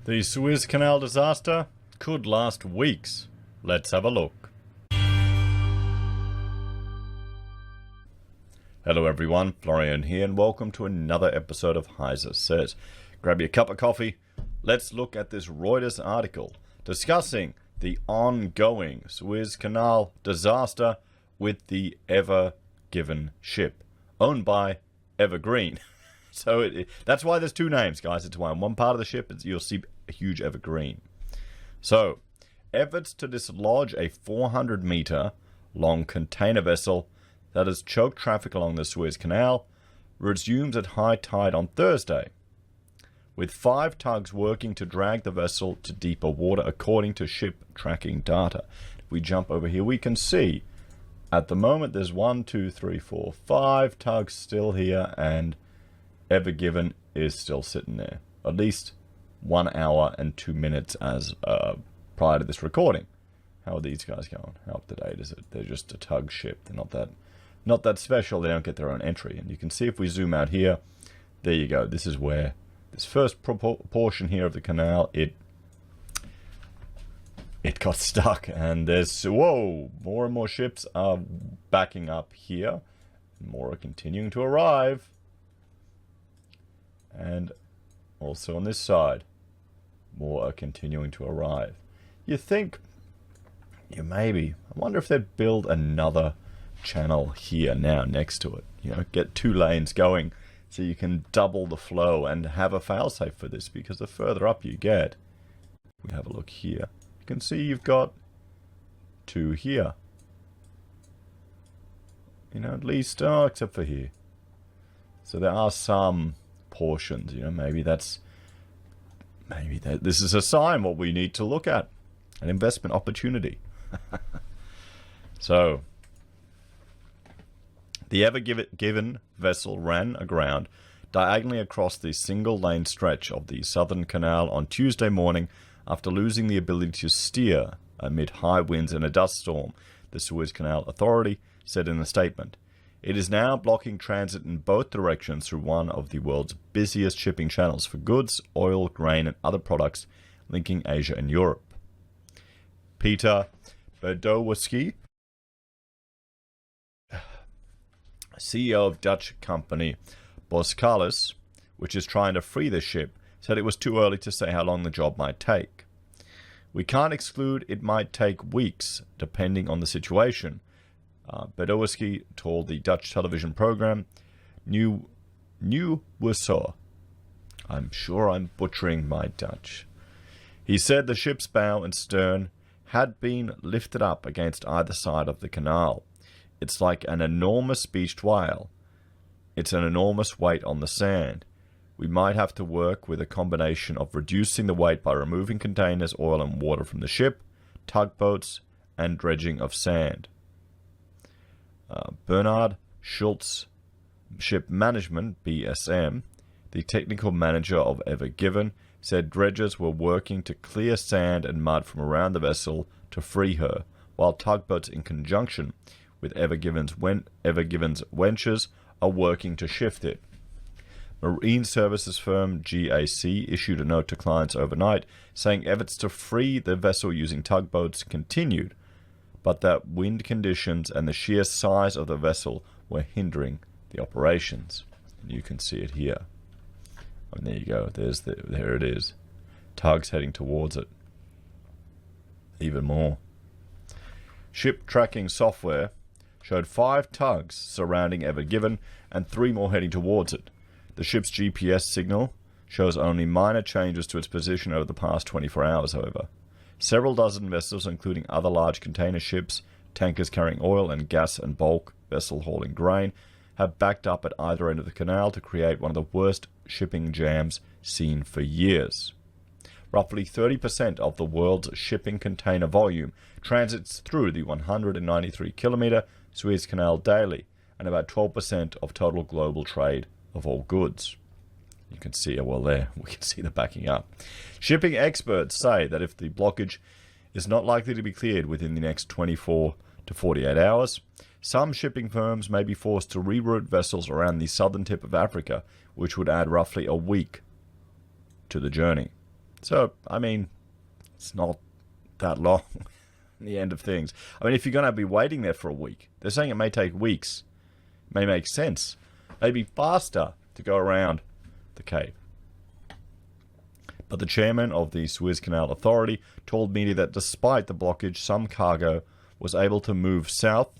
The Suez Canal disaster could last weeks. Let's have a look. Hello everyone, Florian here, and welcome to another episode of HeiseSays. Grab your cup of coffee. Let's look at this Reuters article discussing the ongoing Suez Canal disaster with the Ever Given ship, owned by Evergreen. So that's why there's two names, guys. It's why on one part of the ship you'll see a huge Evergreen. So, efforts to dislodge a 400-meter long container vessel that has choked traffic along the Suez Canal resumes at high tide on Thursday, with 5 tugs working to drag the vessel to deeper water, according to ship tracking data. If we jump over here, we can see at the moment there's 1, 2, 3, 4, 5 tugs still here, and Ever Given is still sitting there. At least 1 hour and 2 minutes as prior to this recording. How are these guys going? How up to date is it? They're just a tug ship. They're not that special. They don't get their own entry. And you can see if we zoom out here, there you go. This is where this first portion here of the canal, it got stuck, and there's, whoa, more and more ships are backing up here. More are continuing to arrive. And also on this side, more are continuing to arrive. You think, I wonder if they'd build another channel here now next to it. You know, get 2 lanes going so you can double the flow and have a failsafe for this, because the further up you get, we have a look here, you can see you've got 2 here. You know, at least, except for here. So there are some portions, you know, maybe this is a sign what we need to look at, an investment opportunity. So the Ever Given vessel ran aground diagonally across the single lane stretch of the Southern Canal on Tuesday morning after losing the ability to steer amid high winds and a dust storm, the Suez Canal Authority said in a statement. It is now blocking transit in both directions through one of the world's busiest shipping channels for goods, oil, grain, and other products linking Asia and Europe. Peter Berdowski, CEO of Dutch company Boskalis, which is trying to free the ship, said it was too early to say how long the job might take. We can't exclude it might take weeks, depending on the situation. Berdowski told the Dutch television program New Warsaw. I'm sure I'm butchering my Dutch. He said the ship's bow and stern had been lifted up against either side of the canal. It's like an enormous beached whale. It's an enormous weight on the sand. We might have to work with a combination of reducing the weight by removing containers, oil and water from the ship, tugboats, and dredging of sand. Bernard Schultz, Ship Management, BSM, the technical manager of Ever Given, said dredgers were working to clear sand and mud from around the vessel to free her, while tugboats in conjunction with Ever Given's wenches are working to shift it. Marine services firm GAC issued a note to clients overnight saying efforts to free the vessel using tugboats continued, but that wind conditions and the sheer size of the vessel were hindering the operations. And you can see it here. And there you go. There it is. Tugs heading towards it. Even more. Ship tracking software showed 5 tugs surrounding Ever Given and 3 more heading towards it. The ship's GPS signal shows only minor changes to its position over the past 24 hours, however. Several dozen vessels, including other large container ships, tankers carrying oil and gas and bulk vessel hauling grain, have backed up at either end of the canal to create one of the worst shipping jams seen for years. Roughly 30% of the world's shipping container volume transits through the 193-kilometer Suez Canal daily, and about 12% of total global trade of all goods. You can see, well, there, we can see the backing up. Shipping experts say that if the blockage is not likely to be cleared within the next 24 to 48 hours, some shipping firms may be forced to reroute vessels around the southern tip of Africa, which would add roughly a week to the journey. So, I mean, it's not that long, the end of things. I mean, if you're going to be waiting there for a week, they're saying it may take weeks. It may make sense. Maybe faster to go around the Cape. But the chairman of the Suez Canal Authority told media that despite the blockage, some cargo was able to move south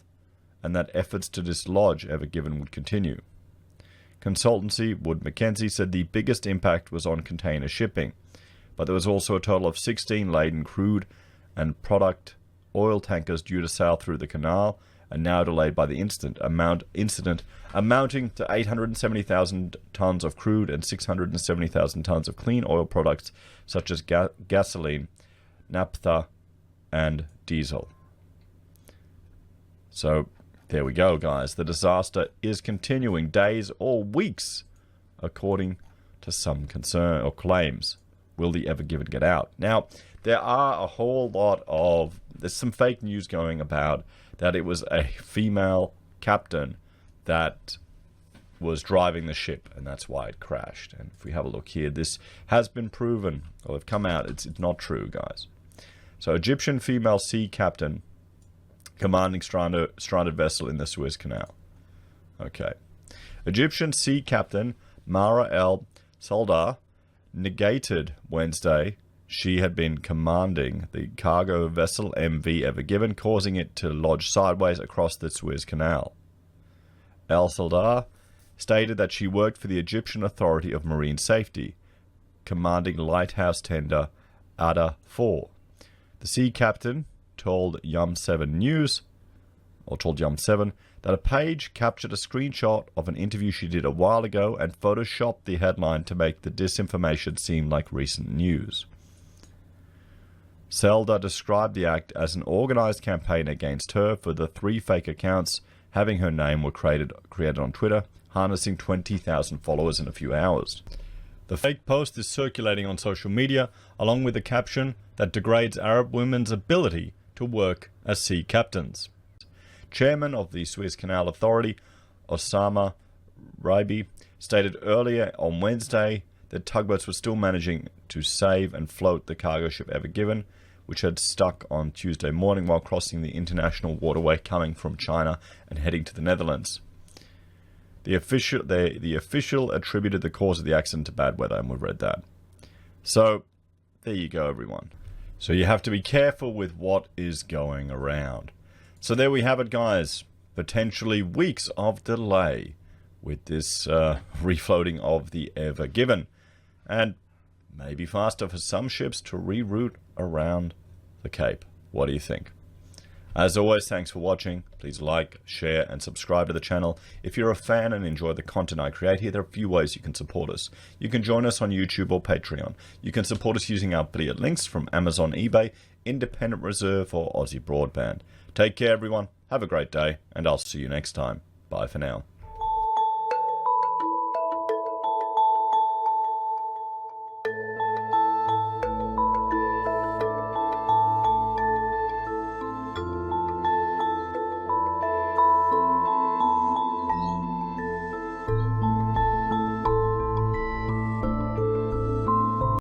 and that efforts to dislodge Ever Given would continue. Consultancy Wood Mackenzie said the biggest impact was on container shipping, but there was also a total of 16 laden crude and product oil tankers due to sail through the canal and now delayed by the incident amounting to 870,000 tons of crude and 670,000 tons of clean oil products such as gasoline, naphtha, and diesel. So there we go, guys. The disaster is continuing days or weeks, according to some concern or claims. Will the Ever Given get out? Now, there are a whole lot of... There's some fake news going about that it was a female captain that was driving the ship, and that's why it crashed. And if we have a look here, this has been proven, or have come out, it's not true, guys. So, Egyptian female sea captain commanding stranded vessel in the Suez Canal. Okay. Egyptian sea captain Mara El Saldar negated Wednesday she had been commanding the cargo vessel MV Ever Given, causing it to lodge sideways across the Suez Canal. El Saldar stated that she worked for the Egyptian Authority of Marine Safety, commanding lighthouse tender Ada 4. The sea captain told Yum7 News, or told Yum7, that a page captured a screenshot of an interview she did a while ago and photoshopped the headline to make the disinformation seem like recent news. Saldar described the act as an organized campaign against her for the 3 fake accounts having her name were created on Twitter, harnessing 20,000 followers in a few hours. The fake post is circulating on social media, along with a caption that degrades Arab women's ability to work as sea captains. Chairman of the Suez Canal Authority, Osama Raibi, stated earlier on Wednesday that tugboats were still managing to save and float the cargo ship Ever Given, which had stuck on Tuesday morning while crossing the international waterway coming from China and heading to the Netherlands. The official attributed the cause of the accident to bad weather, and we've read that. So, there you go, everyone. So you have to be careful with what is going around. So there we have it, guys. Potentially weeks of delay with this refloating of the Ever Given. And maybe faster for some ships to reroute around the Cape. What do you think? As always, thanks for watching. Please like, share, and subscribe to the channel. If you're a fan and enjoy the content I create here, there are a few ways you can support us. You can join us on YouTube or Patreon. You can support us using our affiliate links from Amazon, eBay, Independent Reserve, or AussieBroadband. Take care, everyone. Have a great day, and I'll see you next time. Bye for now.